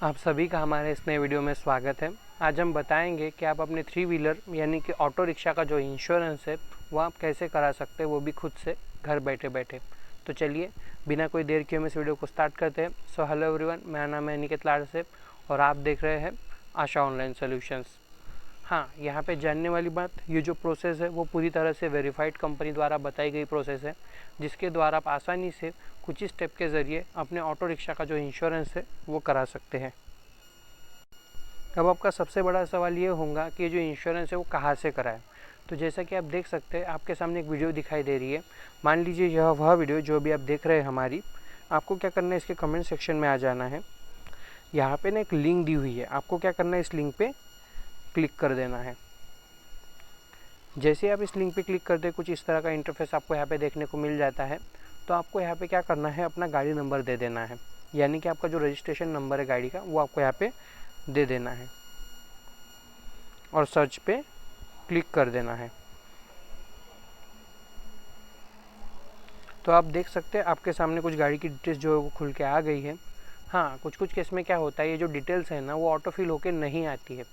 आप सभी का हमारे इस नए वीडियो में स्वागत है। आज हम बताएंगे कि आप अपने 3 व्हीलर यानी कि ऑटो रिक्शा का जो इंश्योरेंस है वो आप कैसे करा सकते हैं, वो भी खुद से घर बैठे बैठे। तो चलिए बिना कोई देर किए हम इस वीडियो को स्टार्ट करते हैं। सो हेलो एवरीवन, मेरा नाम है निकेत लाड़से और आप देख रहे हैं आशा ऑनलाइन सॉल्यूशंस। हाँ, यहाँ पे जानने वाली बात, ये जो प्रोसेस है वो पूरी तरह से वेरीफाइड कंपनी द्वारा बताई गई प्रोसेस है, जिसके द्वारा आप आसानी से कुछ ही स्टेप के ज़रिए अपने ऑटो रिक्शा का जो इंश्योरेंस है वो करा सकते हैं। अब आपका सबसे बड़ा सवाल ये होगा कि ये जो इंश्योरेंस है वो कहाँ से कराएं। तो जैसा कि आप देख सकते हैं, आपके सामने एक वीडियो दिखाई दे रही है। मान लीजिए यह वह वीडियो जो भी आप देख रहे हैं हमारी। आपको क्या करना है, इसके कमेंट सेक्शन में आ जाना है। यहाँ पे ना एक लिंक दी हुई है, आपको क्या करना है, इस लिंक पे क्लिक कर देना है। जैसे आप इस लिंक पे क्लिक करते हैं, कुछ इस तरह का इंटरफेस आपको यहाँ पे देखने को मिल जाता है। तो आपको यहाँ पे क्या करना है, अपना गाड़ी नंबर दे देना है, यानी कि आपका जो रजिस्ट्रेशन नंबर है गाड़ी का वो आपको यहाँ पे दे देना है और सर्च पे क्लिक कर देना है। तो आप देख सकते हैं आपके सामने कुछ गाड़ी की डिटेल्स जो है वो खुल के आ गई है। हाँ, कुछ केस में क्या होता है, ये जो डिटेल्स है ना वो ऑटो फिल होके नहीं आती है।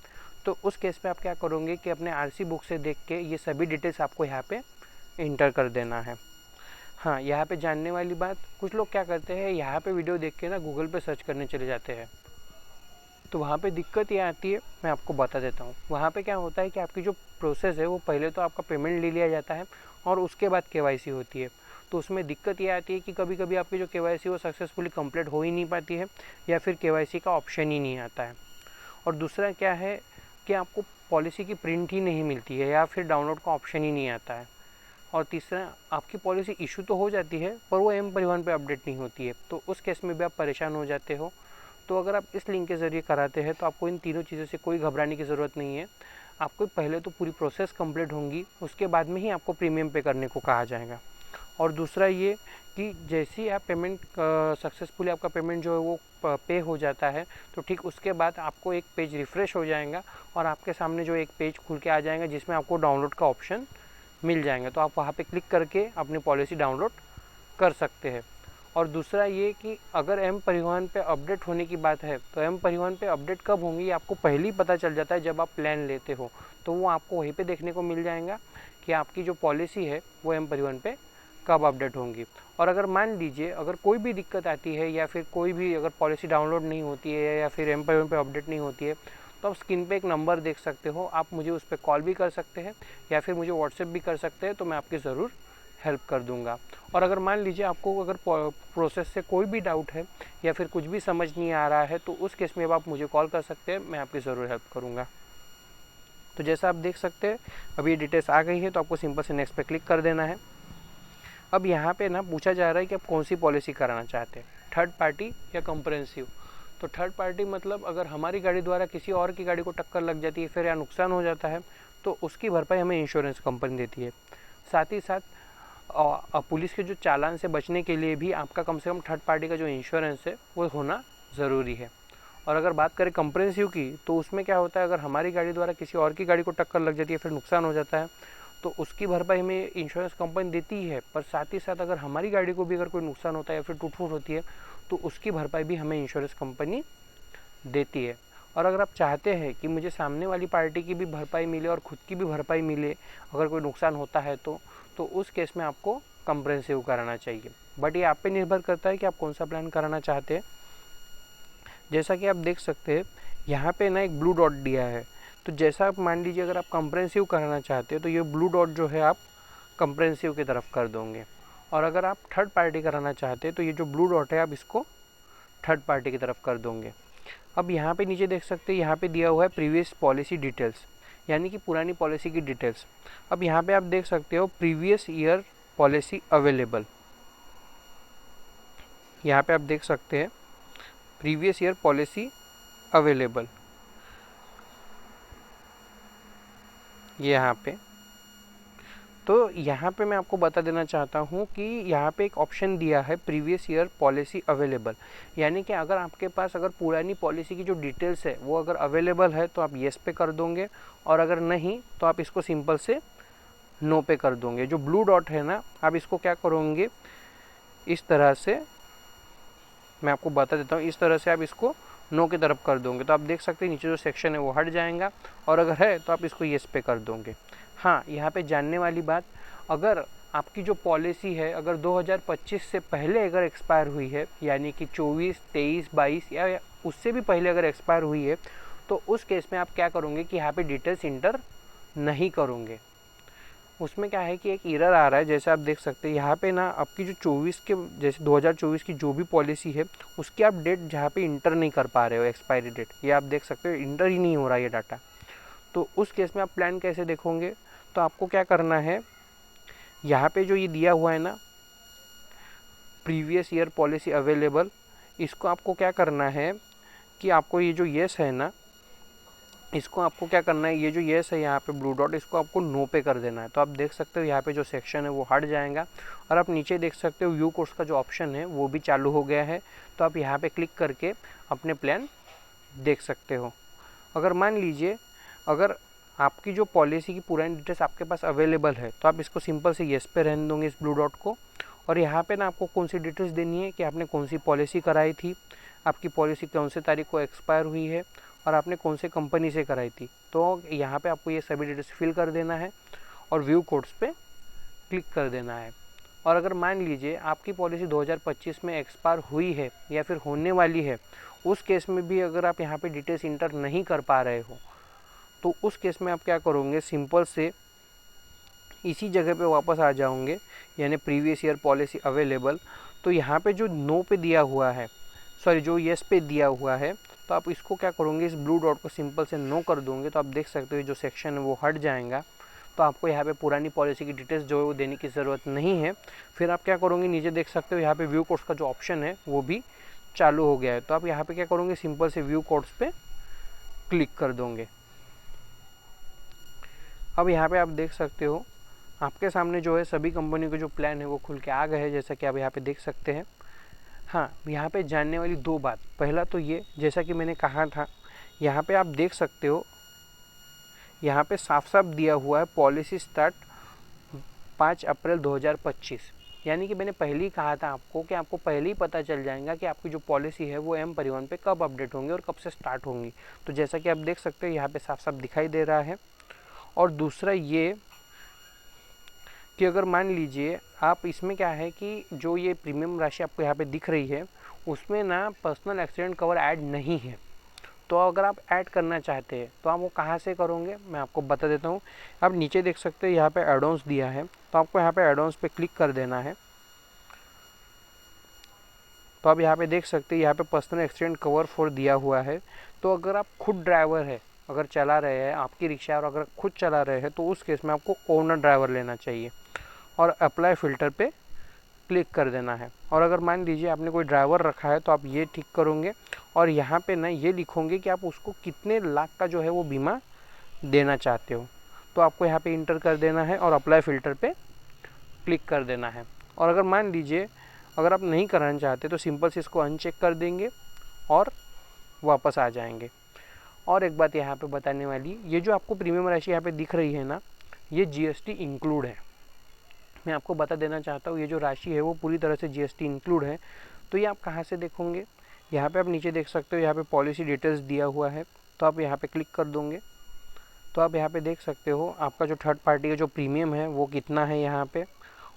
तो उस केस पे आप क्या करोगे कि अपने आरसी बुक से देख के ये सभी डिटेल्स आपको यहाँ पे इंटर कर देना है। हाँ, यहाँ पे जानने वाली बात, कुछ लोग क्या करते हैं, यहाँ पे वीडियो देख के ना गूगल पे सर्च करने चले जाते हैं। तो वहाँ पे दिक्कत ये आती है, मैं आपको बता देता हूँ। वहाँ पे क्या होता है कि आपकी जो प्रोसेस है वो पहले तो आपका पेमेंट ले लिया जाता है और उसके बाद केवाईसी होती है। तो उसमें दिक्कत ये आती है कि कभी कभी आपकी जो केवाईसी वो सक्सेसफुली कंप्लीट हो ही नहीं पाती है, या फिर केवाईसी का ऑप्शन ही नहीं आता है। और दूसरा क्या है कि आपको पॉलिसी की प्रिंट ही नहीं मिलती है, या फिर डाउनलोड का ऑप्शन ही नहीं आता है। और तीसरा, आपकी पॉलिसी इशू तो हो जाती है पर वो एम परिवहन पे अपडेट नहीं होती है। तो उस केस में भी आप परेशान हो जाते हो। तो अगर आप इस लिंक के ज़रिए कराते हैं तो आपको इन तीनों चीज़ों से कोई घबराने की ज़रूरत नहीं है। आपको पहले तो पूरी प्रोसेस कंप्लीट होंगी, उसके बाद में ही आपको प्रीमियम पे करने को कहा जाएगा। और दूसरा ये कि जैसे ही आप पेमेंट सक्सेसफुली आपका पेमेंट जो है वो पे हो जाता है, तो ठीक उसके बाद आपको एक पेज रिफ़्रेश हो जाएगा और आपके सामने जो एक पेज खुल के आ जाएगा जिसमें आपको डाउनलोड का ऑप्शन मिल जाएगा। तो आप वहाँ पे क्लिक करके अपनी पॉलिसी डाउनलोड कर सकते हैं। और दूसरा ये कि अगर एम परिवहन पे अपडेट होने की बात है, तो एम परिवहन पे अपडेट कब होंगी आपको पहले ही पता चल जाता है जब आप प्लान लेते हो। तो वो आपको वहीं पे देखने को मिल जाएगा कि आपकी जो पॉलिसी है वो एम परिवहन पे कब अपडेट होंगी। और अगर मान लीजिए अगर कोई भी दिक्कत आती है, या फिर कोई भी अगर पॉलिसी डाउनलोड नहीं होती है, या फिर एम परिवहन पे अपडेट नहीं होती है, तो आप स्क्रीन पे एक नंबर देख सकते हो। आप मुझे उस पर कॉल भी कर सकते हैं या फिर मुझे व्हाट्सएप भी कर सकते हैं, तो मैं आपकी ज़रूर हेल्प कर दूंगा। और अगर मान लीजिए आपको अगर प्रोसेस से कोई भी डाउट है या फिर कुछ भी समझ नहीं आ रहा है, तो उस केस में आप मुझे कॉल कर सकते हैं, मैं आपकी ज़रूर हेल्प करूंगा। तो जैसा आप देख सकते हैं अभी ये डिटेल्स आ गई है, तो आपको सिंपल से नेक्स्ट पे क्लिक कर देना है। अब यहाँ पे ना पूछा जा रहा है कि आप कौन सी पॉलिसी कराना चाहते हैं, थर्ड पार्टी या कंप्रेहेंसिव। तो थर्ड पार्टी मतलब अगर हमारी गाड़ी द्वारा किसी और की गाड़ी को टक्कर लग जाती है फिर या नुकसान हो जाता है, तो उसकी भरपाई हमें इंश्योरेंस कंपनी देती है। साथ ही साथ पुलिस के जो चालान से बचने के लिए भी आपका कम से कम थर्ड पार्टी का जो इंश्योरेंस है वो होना ज़रूरी है। और अगर बात करें कंप्रेहेंसिव की, तो उसमें क्या होता है, अगर हमारी गाड़ी द्वारा किसी और की गाड़ी को टक्कर लग जाती है फिर नुकसान हो जाता है, तो उसकी भरपाई हमें इंश्योरेंस कंपनी देती है। पर साथ ही साथ अगर हमारी गाड़ी को भी अगर कोई नुकसान होता है या फिर टूट फूट होती है, तो उसकी भरपाई भी हमें इंश्योरेंस कंपनी देती है। और अगर आप चाहते हैं कि मुझे सामने वाली पार्टी की भी भरपाई मिले और खुद की भी भरपाई मिले अगर कोई नुकसान होता है, तो उस केस में आपको कंप्रेहेंसिव कराना चाहिए। बट ये आप पे निर्भर करता है कि आप कौन सा प्लान कराना चाहते हैं। जैसा कि आप देख सकते हैं यहाँ पे ना एक ब्लू डॉट दिया है। तो जैसा आप मान लीजिए अगर आप कंप्रेहेंसिव कराना चाहते हैं, तो ये ब्लू डॉट जो है आप कंप्रेहेंसिव की तरफ कर दोगे। और अगर आप थर्ड पार्टी कराना चाहते हैं, तो ये जो ब्लू डॉट है आप इसको थर्ड पार्टी की तरफ कर दोगे। अब यहाँ पे नीचे देख सकते हैं, यहाँ पे दिया हुआ है प्रीवियस पॉलिसी डिटेल्स, यानी कि पुरानी पॉलिसी की डिटेल्स। अब यहाँ पे आप देख सकते हो प्रीवियस ईयर पॉलिसी अवेलेबल, यहाँ पे आप देख सकते हैं प्रीवियस ईयर पॉलिसी अवेलेबल, ये यहाँ पे। तो यहाँ पे मैं आपको बता देना चाहता हूँ कि यहाँ पे एक ऑप्शन दिया है प्रीवियस ईयर पॉलिसी अवेलेबल, यानी कि अगर आपके पास अगर पुरानी पॉलिसी की जो डिटेल्स है वो अगर अवेलेबल है तो आप येस पे कर दोगे, और अगर नहीं तो आप इसको सिंपल से नो पे कर दोगे। जो ब्लू डॉट है ना, आप इसको क्या करोगे, इस तरह से मैं आपको बता देता हूँ, इस तरह से आप इसको नो की तरफ कर दोगे तो आप देख सकते हैं नीचे जो सेक्शन है वो हट जाएगा, और अगर है तो आप इसको येस पे कर दोगे। हाँ, यहाँ पे जानने वाली बात, अगर आपकी जो पॉलिसी है अगर 2025 से पहले अगर एक्सपायर हुई है, यानी कि 24, 23, 22 या उससे भी पहले अगर एक्सपायर हुई है, तो उस केस में आप क्या करोगे कि यहाँ पे डिटेल्स इंटर नहीं करोगे। उसमें क्या है कि एक एरर आ रहा है, जैसे आप देख सकते हैं यहाँ पे ना आपकी जो 24 के, जैसे 2024 की जो भी पॉलिसी है उसकी आप डेट जहाँ पे इंटर नहीं कर पा रहे हो, एक्सपायरी डेट, ये आप देख सकते हो इंटर ही नहीं हो रहा ये डाटा। तो उस केस में आप प्लान कैसे देखोगे, तो आपको क्या करना है, यहाँ पे जो ये दिया हुआ है ना प्रीवियस ईयर पॉलिसी अवेलेबल, इसको आपको क्या करना है कि आपको ये जो येस है ना, इसको आपको क्या करना है, ये जो येस है यहाँ पे ब्लू डॉट, इसको आपको नो पे कर देना है। तो आप देख सकते हो यहाँ पे जो सेक्शन है वो हट जाएगा, और आप नीचे देख सकते हो व्यू कोर्स का जो ऑप्शन है वो भी चालू हो गया है। तो आप यहाँ पे क्लिक करके अपने प्लान देख सकते हो। अगर मान लीजिए अगर आपकी जो पॉलिसी की पुरानी डिटेल्स आपके पास अवेलेबल है तो आप इसको सिंपल से येस पे रहने दोगे इस ब्लू डॉट को, और यहाँ पे ना आपको कौन सी डिटेल्स देनी है कि आपने कौन सी पॉलिसी कराई थी, आपकी पॉलिसी कौन से तारीख को एक्सपायर हुई है, और आपने कौन से कंपनी से कराई थी। तो यहाँ पे आपको ये सभी डिटेल्स फिल कर देना है और व्यू कोड्स पे क्लिक कर देना है। और अगर मान लीजिए आपकी पॉलिसी 2025 में एक्सपायर हुई है या फिर होने वाली है, उस केस में भी अगर आप यहाँ पे डिटेल्स इंटर नहीं कर पा रहे हो, तो उस केस में आप क्या करोगे, सिंपल से इसी जगह पे वापस आ जाओगे, यानी प्रीवियस ईयर पॉलिसी अवेलेबल। तो यहाँ पे जो नो पे दिया हुआ है, सॉरी जो येस पे दिया हुआ है, तो आप इसको क्या करोगे, इस ब्लू डॉट को सिंपल से नो कर दोगे, तो आप देख सकते हो जो सेक्शन है वो हट जाएगा। तो आपको यहाँ पे पुरानी पॉलिसी की डिटेल्स जो है वो देने की ज़रूरत नहीं है। फिर आप क्या करोगे, नीचे देख सकते हो यहाँ पे व्यू कोड्स का जो ऑप्शन है वो भी चालू हो गया है। तो आप यहाँ पे क्या करोगे, सिंपल से व्यू कोड्स पे क्लिक कर दोगे। अब यहाँ पे आप देख सकते हो आपके सामने जो है सभी कंपनियों के जो प्लान है वो खुल के आ गए हैं, जैसा कि आप यहाँ पे देख सकते हैं। हाँ, यहाँ पे जानने वाली दो बात, पहला तो ये, जैसा कि मैंने कहा था, यहाँ पे आप देख सकते हो यहाँ पे साफ साफ दिया हुआ है पॉलिसी स्टार्ट 5 अप्रैल 2025। यानी कि मैंने पहले ही कहा था आपको कि आपको पहले ही पता चल जाएगा कि आपकी जो पॉलिसी है वो एम परिवहन पे कब अपडेट होंगी और कब से स्टार्ट होंगी। तो जैसा कि आप देख सकते हो यहाँ पे साफ साफ दिखाई दे रहा है। और दूसरा ये कि अगर मान लीजिए आप, इसमें क्या है कि जो ये प्रीमियम राशि आपको यहाँ पे दिख रही है उसमें ना पर्सनल एक्सीडेंट कवर ऐड नहीं है। तो अगर आप ऐड करना चाहते हैं तो आप वो कहाँ से करोगे, मैं आपको बता देता हूँ। आप नीचे देख सकते हैं यहाँ पे एडॉन्स दिया है, तो आपको यहाँ पे एडॉन्स पे क्लिक कर देना है। तो आप यहाँ पे देख सकते हैं यहाँ पे पर्सनल एक्सीडेंट कवर फॉर दिया हुआ है। तो अगर आप खुद ड्राइवर है, अगर चला रहे हैं आपकी रिक्शा और अगर खुद चला रहे हैं, तो उस केस में आपको ओनर ड्राइवर लेना चाहिए और अप्लाई फ़िल्टर पे क्लिक कर देना है। और अगर मान लीजिए आपने कोई ड्राइवर रखा है तो आप ये ठीक करोगे और यहाँ पे ना ये लिखोगे कि आप उसको कितने लाख का जो है वो बीमा देना चाहते हो। तो आपको यहाँ पे इंटर कर देना है और अप्लाई फ़िल्टर पे क्लिक कर देना है। और अगर मान लीजिए अगर आप नहीं कराना चाहते तो सिंपल से इसको अनचेक कर देंगे और वापस आ जाएंगे। और एक बात यहाँ पे बताने वाली, ये जो आपको प्रीमियम राशि यहाँ पे दिख रही है ना, ये जीएसटी इंक्लूड है। मैं आपको बता देना चाहता हूँ ये जो राशि है वो पूरी तरह से जीएसटी इंक्लूड है। तो ये आप कहाँ से देखोगे, यहाँ पे आप नीचे देख सकते हो यहाँ पे पॉलिसी डिटेल्स दिया हुआ है, तो आप यहाँ पे क्लिक कर दोगे। तो आप यहाँ पे देख सकते हो आपका जो थर्ड पार्टी का जो प्रीमियम है वो कितना है यहाँ पे,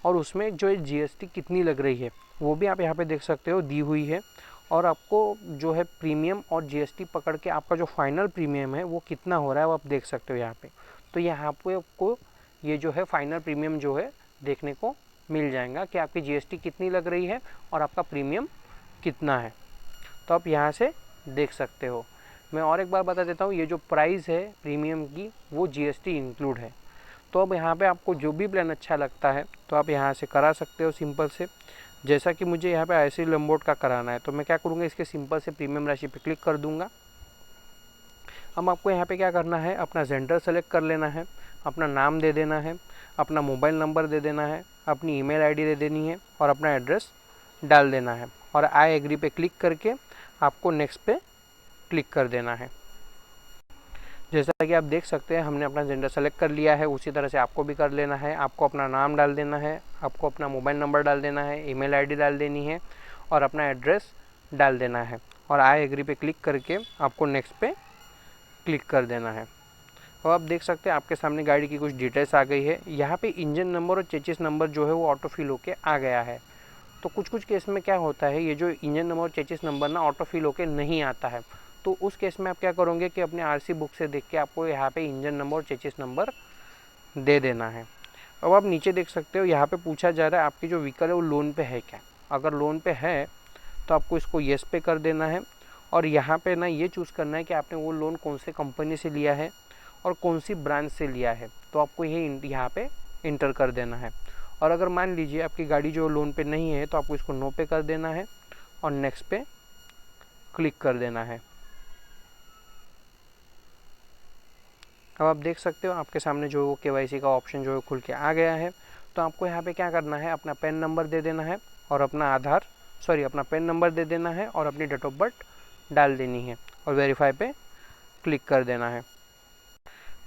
और उसमें जो जीएसटी कितनी लग रही है वो भी आप यहाँ पे देख सकते हो दी हुई है। और आपको जो है प्रीमियम और जीएसटी पकड़ के आपका जो फाइनल प्रीमियम है वो कितना हो रहा है वो आप देख सकते हो यहाँ पे। तो यहाँ पे आपको ये जो है फाइनल प्रीमियम जो है देखने को मिल जाएगा कि आपकी जीएसटी कितनी लग रही है और आपका प्रीमियम कितना है। तो आप यहाँ से देख सकते हो। मैं और एक बार बता देता हूँ, ये जो प्राइस है प्रीमियम की वो जीएसटी इंक्लूड है। तो अब यहाँ पे आपको जो भी प्लान अच्छा लगता है तो आप यहाँ से करा सकते हो सिंपल से। जैसा कि मुझे यहाँ पे IRCTC लंबोट का कराना है तो मैं क्या करूँगा, इसके सिंपल से प्रीमियम राशि पे क्लिक कर दूँगा। अब आपको यहाँ पे क्या करना है, अपना जेंडर सेलेक्ट कर लेना है, अपना नाम दे देना है, अपना मोबाइल नंबर दे देना है, अपनी ईमेल आईडी दे देनी है और अपना एड्रेस डाल देना है। और आई एग्री पे क्लिक करके आपको नेक्स्ट पे क्लिक कर देना है। जैसा कि आप देख सकते हैं हमने अपना जेंडर सेलेक्ट कर लिया है, उसी तरह से आपको भी कर लेना है। आपको अपना नाम डाल देना है, आपको अपना मोबाइल नंबर डाल देना है, ईमेल आईडी डाल देनी है और अपना एड्रेस डाल देना है। और आई एग्री पे क्लिक करके आपको नेक्स्ट पे क्लिक कर देना है। अब आप देख सकते हैं आपके सामने गाड़ी की कुछ डिटेल्स आ गई है। यहाँ पे इंजन नंबर और चेसिस नंबर जो है वो ऑटो फिल होके आ गया है। तो कुछ केस में क्या होता है, ये जो इंजन नंबर और चेसिस नंबर ना ऑटो फिल होके नहीं आता है, तो उस केस में आप क्या करोगे कि अपने आरसी बुक से देख के आपको यहाँ पे इंजन नंबर और चेसिस नंबर दे देना है। अब आप नीचे देख सकते हो यहाँ पे पूछा जा रहा है आपकी जो व्हीकल है वो लोन पे है क्या। अगर लोन पे है तो आपको इसको येस पे कर देना है और यहाँ पे ना ये चूज़ करना है कि आपने वो लोन कौन से कंपनी से लिया है और कौन सी ब्रांच से लिया है, तो आपको ये यहाँ पे इंटर कर देना है। और अगर मान लीजिए आपकी गाड़ी जो लोन पे नहीं है तो आपको इसको नो पे कर देना है और नेक्स्ट पे क्लिक कर देना है। अब आप देख सकते हो आपके सामने जो KYC का ऑप्शन जो है खुल के आ गया है। तो आपको यहाँ पे क्या करना है, अपना पैन नंबर दे देना है और अपना पैन नंबर दे देना है और अपनी डेट ऑफ बर्थ डाल देनी है और वेरीफाई पे क्लिक कर देना है।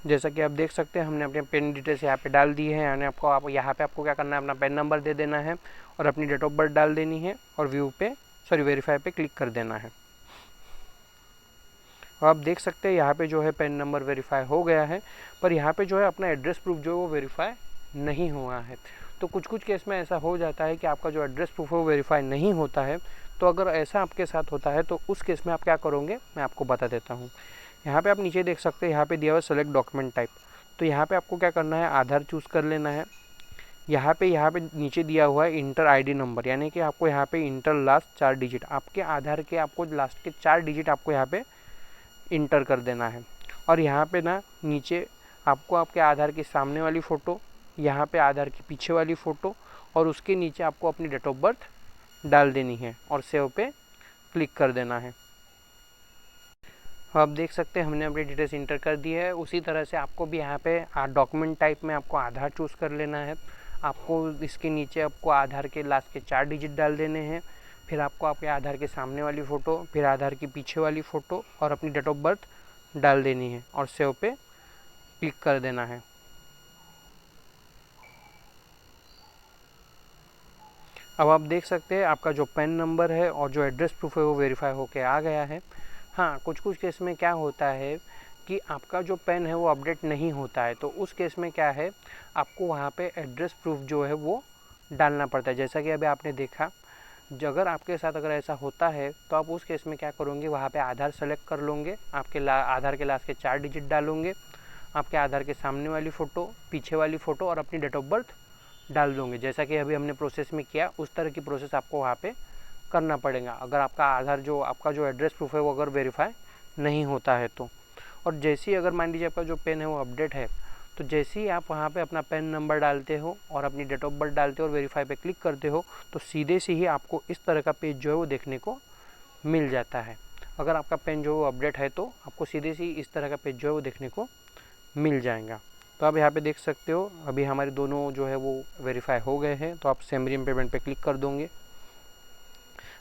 जैसा कि आप देख सकते हैं हमने अपने पेन डिटेल्स यहाँ पे डाल दी है, यानी आपको यहाँ पे आपको क्या करना है, अपना पेन नंबर दे देना है और अपनी डेट ऑफ बर्थ डाल देनी है और वेरीफाई पे क्लिक कर देना है। आप देख सकते हैं यहाँ पे जो है पेन नंबर वेरीफाई हो गया है, पर यहाँ पे जो है अपना एड्रेस प्रूफ जो है वो वेरीफाई नहीं हुआ है। तो कुछ केस में ऐसा हो जाता है कि आपका जो एड्रेस प्रूफ है वो वेरीफाई नहीं होता है। तो अगर ऐसा आपके साथ होता है तो उस केस में आप क्या करोगे मैं आपको बता देता हूँ। यहाँ पे आप नीचे देख सकते हैं यहाँ पे दिया हुआ सेलेक्ट डॉक्यूमेंट टाइप, तो यहाँ पे आपको क्या करना है, आधार चूज़ कर लेना है। यहाँ पे नीचे दिया हुआ है इंटर आईडी नंबर, यानी कि आपको यहाँ पे इंटर लास्ट 4 डिजिट, आपके आधार के आपको लास्ट के 4 डिजिट आपको यहाँ पे इंटर कर देना है। और यहाँ पे ना नीचे आपको आपके आधार की सामने वाली फ़ोटो, यहाँ पे आधार की पीछे वाली फ़ोटो और उसके नीचे आपको अपनी डेट ऑफ बर्थ डाल देनी है और सेव पे क्लिक कर देना है। आप देख सकते हैं हमने अपनी डिटेल्स इंटर कर दी है। उसी तरह से आपको भी यहाँ पे डॉक्यूमेंट टाइप में आपको आधार चूज़ कर लेना है। आपको इसके नीचे आपको आधार के लास्ट के 4 डिजिट डाल देने हैं, फिर आपको आपके आधार के सामने वाली फ़ोटो, फिर आधार की पीछे वाली फ़ोटो और अपनी डेट ऑफ बर्थ डाल देनी है और सेव पे क्लिक कर देना है। अब आप देख सकते हैं आपका जो पैन नंबर है और जो एड्रेस प्रूफ है वो वेरीफाई होके आ गया है। हाँ, कुछ केस में क्या होता है कि आपका जो पैन है वो अपडेट नहीं होता है, तो उस केस में क्या है, आपको वहाँ पे एड्रेस प्रूफ जो है वो डालना पड़ता है। जैसा कि अभी आपने देखा, अगर आपके साथ अगर ऐसा होता है तो आप उस केस में क्या करोगे, वहाँ पे आधार सेलेक्ट कर लोगे, आपके आधार के लास्ट के 4 डिजिट डालोगे, आपके आधार के सामने वाली फ़ोटो, पीछे वाली फ़ोटो और अपनी डेट ऑफ बर्थ डाल दोगे। जैसा कि अभी हमने प्रोसेस में किया, उस तरह की प्रोसेस आपको वहाँ पे करना पड़ेगा अगर आपका जो एड्रेस प्रूफ है वो अगर वेरीफाई नहीं होता है तो। और जैसे ही अगर मान लीजिए आपका जो पेन है वो अपडेट है, तो जैसे ही आप वहाँ पे अपना पेन नंबर डालते हो और अपनी डेट ऑफ बर्थ डालते हो और वेरीफाई पे क्लिक करते हो, तो सीधे से ही आपको इस तरह का पेज जो है वो देखने को मिल जाता है। अगर आपका पेन जो है वो अपडेट है तो आपको सीधे से ही इस तरह का पेज जो है वो देखने को मिल जाएगा। तो आप यहाँ पे देख सकते हो अभी हमारे दोनों जो है वो वेरीफाई हो गए हैं, तो आप सेमरियम पेमेंट पे क्लिक कर दोगे।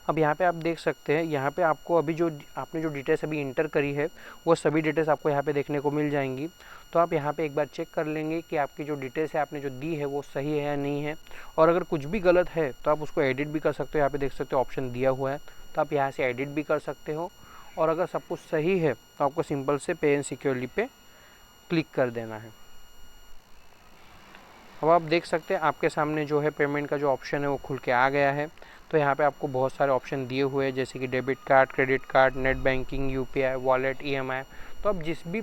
अब यहाँ पे आप देख सकते हैं, यहाँ पे आपको अभी जो आपने जो डिटेल्स अभी इंटर करी है वो सभी डिटेल्स आपको यहाँ पे देखने को मिल जाएंगी। तो आप यहाँ पे एक बार चेक कर लेंगे कि आपकी जो डिटेल्स है आपने जो दी है वो सही है या नहीं है, और अगर कुछ भी गलत है तो आप उसको एडिट भी कर सकते हो। यहाँ पे देख सकते हो ऑप्शन दिया हुआ है, तो आप यहाँ से एडिट भी कर सकते हो। और अगर सब कुछ सही है तो आपको सिंपल से पे एंड सिक्योरली पे क्लिक कर देना है। अब आप देख सकते हैं आपके सामने जो है पेमेंट का जो ऑप्शन है वो खुल के आ गया है। तो यहाँ पे आपको बहुत सारे ऑप्शन दिए हुए हैं, जैसे कि debit card, credit card, net banking, UPI, wallet, EMI. तो आप जिस भी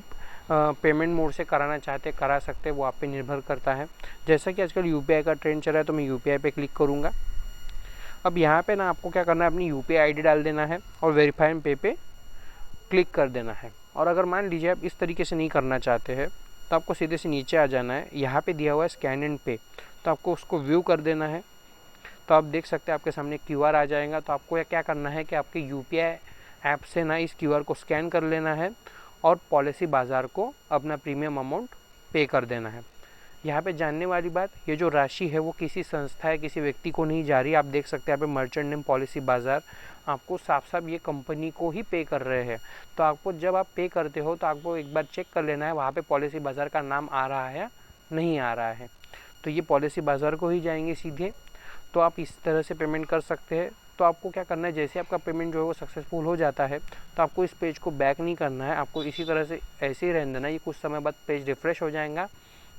पेमेंट मोड से कराना चाहते हैं करा सकते हैं, वो आप पे निर्भर करता है। जैसा कि आजकल यूपीआई का ट्रेंड चल रहा है तो मैं यूपीआई पे क्लिक करूँगा। अब यहाँ पे ना आपको क्या करना है, अपनी यूपीआई आईडी डाल देना है और वेरीफाई एंड पे पे क्लिक कर देना है। और अगर मान लीजिए आप इस तरीके से नहीं करना चाहते हैं तो आपको सीधे से नीचे आ जाना है, यहाँ पे दिया हुआ है स्कैन एंड पे, तो आपको उसको व्यू कर देना है। तो आप देख सकते हैं आपके सामने क्यूआर आ जाएगा। तो आपको क्या करना है कि आपके यूपीआई ऐप से ना इस क्यूआर को स्कैन कर लेना है और पॉलिसी बाज़ार को अपना प्रीमियम अमाउंट पे कर देना है। यहाँ पे जानने वाली बात, ये जो राशि है वो किसी संस्था या किसी व्यक्ति को नहीं जा रही। आप देख सकते हैं यहाँ पे मर्चेंट नेम पॉलिसी बाज़ार, आपको साफ साफ ये कंपनी को ही पे कर रहे हैं। तो आपको जब आप पे करते हो तो आपको एक बार चेक कर लेना है वहाँ पे पॉलिसी बाज़ार का नाम आ रहा है या नहीं आ रहा है। तो ये पॉलिसी बाज़ार को ही जाएंगे सीधे। तो आप इस तरह से पेमेंट कर सकते हैं। तो आपको क्या करना है, जैसे आपका पेमेंट जो है वो सक्सेसफुल हो जाता है तो आपको इस पेज को बैक नहीं करना है, आपको इसी तरह से ऐसे ही रहने देना। ये कुछ समय बाद पेज रिफ्रेश हो जाएगा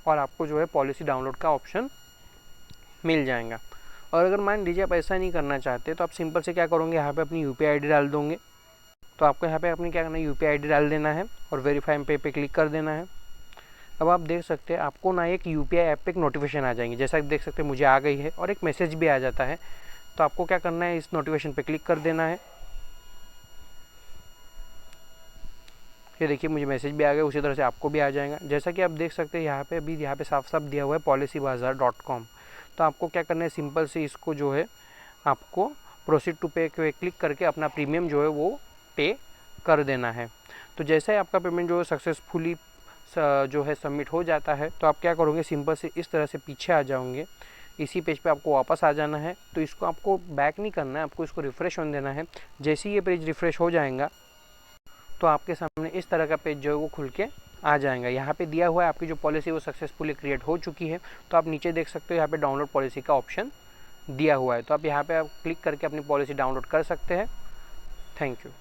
और आपको जो है पॉलिसी डाउनलोड का ऑप्शन मिल जाएगा। और अगर मान लीजिए आप ऐसा नहीं करना चाहते तो आप सिंपल से क्या करोगे, यहाँ पे अपनी यूपीआई आईडी डाल दोगे। तो आपको यहाँ पे अपनी क्या करना है, यूपीआई आईडी डाल देना है और वेरीफाई पे क्लिक कर देना है। अब आप देख सकते हैं आपको ना एक यूपीआई ऐप पे एक नोटिफिकेशन आ जाएंगी, जैसा आप देख सकते हैं मुझे आ गई है और एक मैसेज भी आ जाता है। तो आपको क्या करना है, इस नोटिफिकेशन पे क्लिक कर देना है। ये देखिए मुझे मैसेज भी आ गया, उसी तरह से आपको भी आ जाएगा। जैसा कि आप देख सकते हैं यहाँ पे अभी यहाँ पे साफ साफ दिया हुआ है policybazaar.com। तो आपको क्या करना है, सिंपल से इसको जो है आपको प्रोसीड टू पे क्लिक करके अपना प्रीमियम जो है वो पे कर देना है। तो जैसे ही आपका पेमेंट जो है सक्सेसफुली जो है सबमिट हो जाता है तो आप क्या करोगे, सिंपल से इस तरह से पीछे आ जाओगे, इसी पेज पे आपको वापस आ जाना है। तो इसको आपको बैक नहीं करना है, आपको इसको रिफ़्रेश होने देना है। जैसे ही ये पेज रिफ़्रेश हो जाएगा तो आपके सामने इस तरह का पेज जो है वो खुल के आ जाएगा। यहाँ पे दिया हुआ है आपकी जो पॉलिसी वो सक्सेसफुली क्रिएट हो चुकी है। तो आप नीचे देख सकते हो यहाँ पे डाउनलोड पॉलिसी का ऑप्शन दिया हुआ है। तो आप यहाँ पे आप क्लिक करके अपनी पॉलिसी डाउनलोड कर सकते हैं। Thank you.